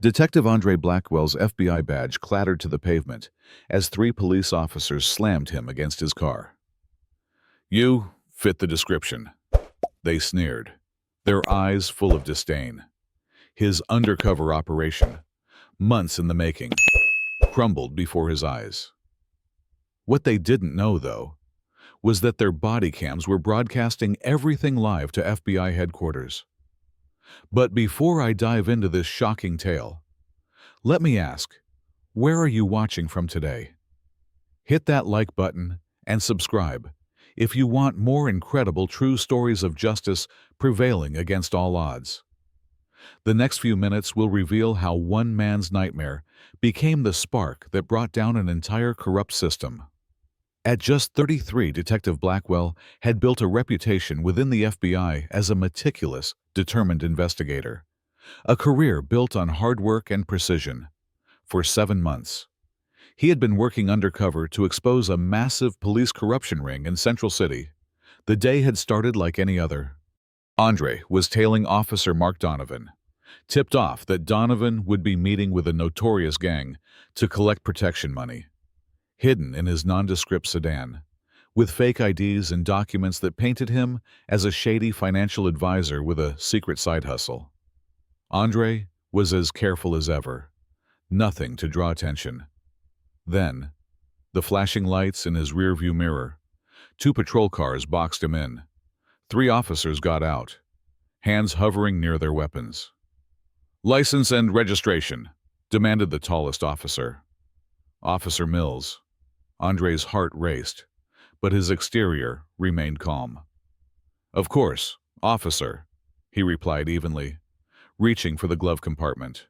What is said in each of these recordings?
Detective Andre Blackwell's FBI badge clattered to the pavement as three police officers slammed him against his car. "You fit the description," they sneered, their eyes full of disdain. His undercover operation, months in the making, crumbled before his eyes. What they didn't know, though, was that their body cams were broadcasting everything live to FBI headquarters. But before I dive into this shocking tale, let me ask, where are you watching from today? Hit that like button and subscribe if you want more incredible true stories of justice prevailing against all odds. The next few minutes will reveal how one man's nightmare became the spark that brought down an entire corrupt system. At just 33, Detective Blackwell had built a reputation within the FBI as a meticulous, determined investigator. A career built on hard work and precision. For 7 months, he had been working undercover to expose a massive police corruption ring in Central City. The day had started like any other. Andre was tailing Officer Mark Donovan, tipped off that Donovan would be meeting with a notorious gang to collect protection money. Hidden in his nondescript sedan, with fake IDs and documents that painted him as a shady financial advisor with a secret side hustle. Andre was as careful as ever, nothing to draw attention. Then, the flashing lights in his rearview mirror, 2 patrol cars boxed him in. 3 officers got out, hands hovering near their weapons. "License and registration," demanded the tallest officer. Officer Mills. Andre's heart raced, but his exterior remained calm. "Of course, officer," he replied evenly, reaching for the glove compartment.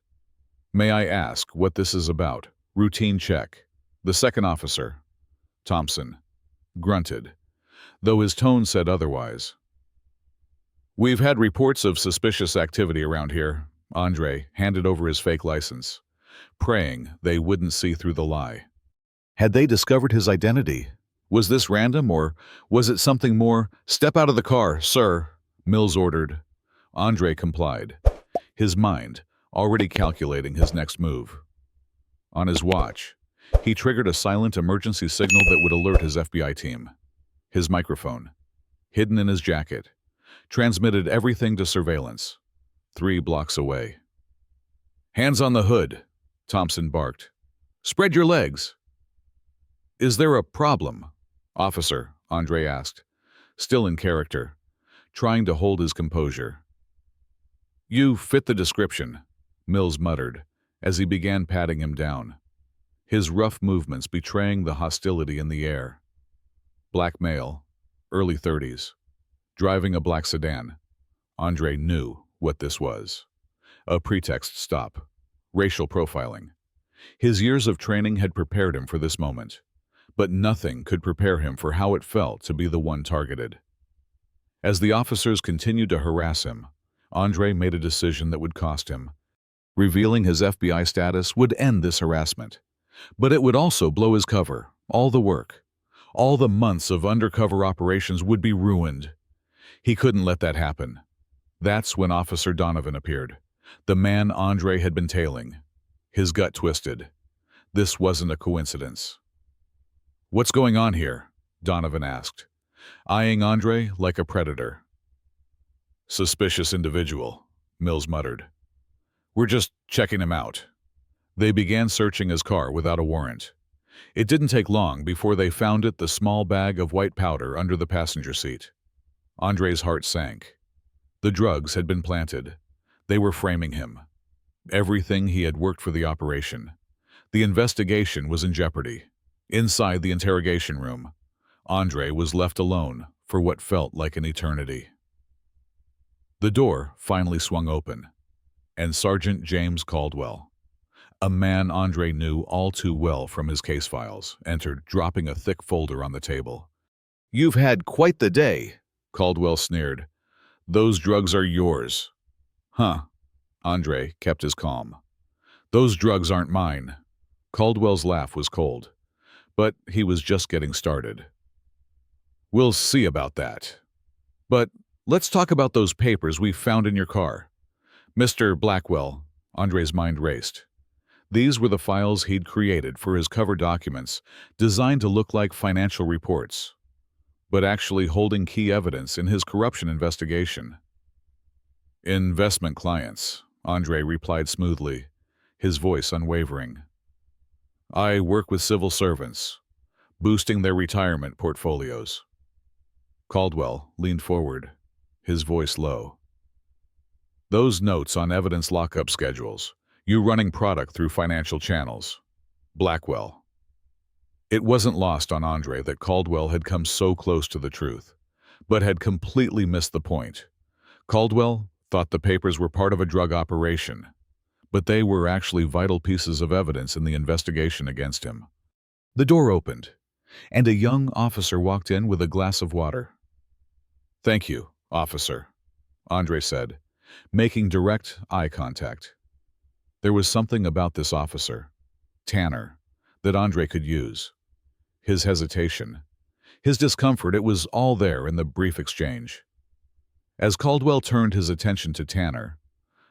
"May I ask what this is about?" "Routine check." The second officer, Thompson, grunted, though his tone said otherwise. "We've had reports of suspicious activity around here." Andre handed over his fake license, praying they wouldn't see through the lie. Had they discovered his identity? Was this random, or was it something more? "Step out of the car, sir," Mills ordered. Andre complied, his mind already calculating his next move. On his watch, he triggered a silent emergency signal that would alert his FBI team. His microphone, hidden in his jacket, transmitted everything to surveillance, 3 blocks away. "Hands on the hood," Thompson barked. "Spread your legs." "Is there a problem, officer?" Andre asked, still in character, trying to hold his composure. "You fit the description," Mills muttered as he began patting him down, his rough movements betraying the hostility in the air. Black male, early 30s, driving a black sedan. Andre knew what this was. A pretext stop. Racial profiling. His years of training had prepared him for this moment, but nothing could prepare him for how it felt to be the one targeted. As the officers continued to harass him, Andre made a decision that would cost him. Revealing his FBI status would end this harassment, but it would also blow his cover. All the work, all the months of undercover operations would be ruined. He couldn't let that happen. That's when Officer Donovan appeared, the man Andre had been tailing. His gut twisted. This wasn't a coincidence. "What's going on here?" Donovan asked, eyeing Andre like a predator. "Suspicious individual," Mills muttered. "We're just checking him out." They began searching his car without a warrant. It didn't take long before they found the small bag of white powder under the passenger seat. Andre's heart sank. The drugs had been planted. They were framing him. Everything he had worked for the operation. The investigation was in jeopardy. Inside the interrogation room, Andre was left alone for what felt like an eternity. The door finally swung open, and Sergeant James Caldwell, a man Andre knew all too well from his case files, entered, dropping a thick folder on the table. "You've had quite the day," Caldwell sneered. "Those drugs are yours." "Huh." Andre kept his calm. "Those drugs aren't mine." Caldwell's laugh was cold, but he was just getting started. "We'll see about that. But let's talk about those papers we found in your car." "Mr. Blackwell," Andre's mind raced. These were the files he'd created for his cover documents, designed to look like financial reports, but actually holding key evidence in his corruption investigation. Investment clients, Andre replied smoothly, his voice unwavering. I work with civil servants, boosting their retirement portfolios. Caldwell leaned forward, his voice low. Those notes on evidence lockup schedules, you running product through financial channels. Blackwell. It wasn't lost on Andre that Caldwell had come so close to the truth, but had completely missed the point. Caldwell thought the papers were part of a drug operation, but they were actually vital pieces of evidence in the investigation against him. The door opened, and a young officer walked in with a glass of water. Thank you, officer, Andre said, making direct eye contact. There was something about this officer, Tanner, that Andre could use. His hesitation, his discomfort, it was all there in the brief exchange. As Caldwell turned his attention to Tanner,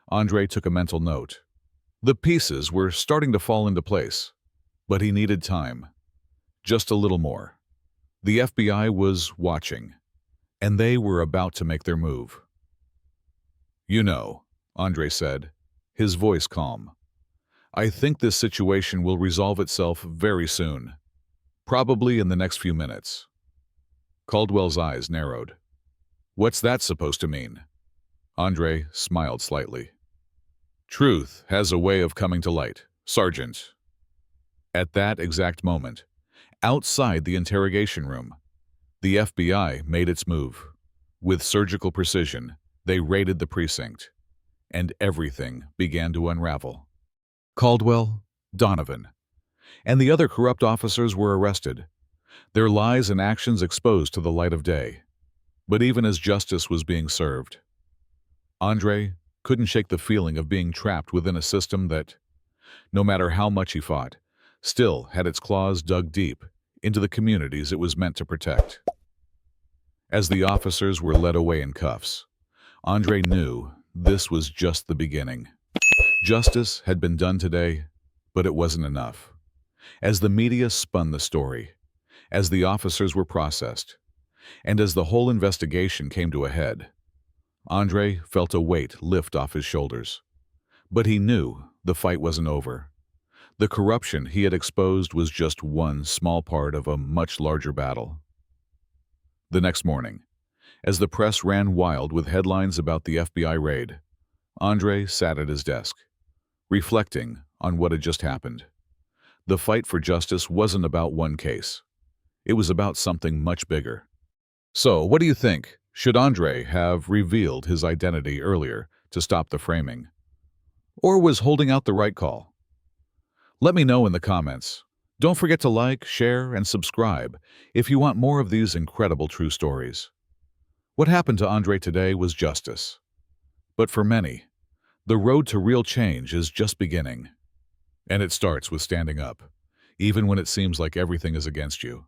Andre took a mental note. The pieces were starting to fall into place, but he needed time. Just a little more. The FBI was watching, and they were about to make their move. You know, Andre said, his voice calm. I think this situation will resolve itself very soon, probably in the next few minutes. Caldwell's eyes narrowed. What's that supposed to mean? Andre smiled slightly. Truth has a way of coming to light, Sergeant. At that exact moment, outside the interrogation room, the FBI made its move. With surgical precision, they raided the precinct, and everything began to unravel. Caldwell, Donovan, and the other corrupt officers were arrested, their lies and actions exposed to the light of day. But even as justice was being served, Andre couldn't shake the feeling of being trapped within a system that, no matter how much he fought, still had its claws dug deep into the communities it was meant to protect. As the officers were led away in cuffs, Andre knew this was just the beginning. Justice had been done today, but it wasn't enough. As the media spun the story, as the officers were processed, and as the whole investigation came to a head, Andre felt a weight lift off his shoulders. But he knew the fight wasn't over. The corruption he had exposed was just one small part of a much larger battle. The next morning, as the press ran wild with headlines about the FBI raid, Andre sat at his desk, reflecting on what had just happened. The fight for justice wasn't about one case. It was about something much bigger. So, what do you think? Should Andre have revealed his identity earlier to stop the framing? Or was holding out the right call? Let me know in the comments. Don't forget to like, share, and subscribe if you want more of these incredible true stories. What happened to Andre today was justice. But for many, the road to real change is just beginning. And it starts with standing up, even when it seems like everything is against you.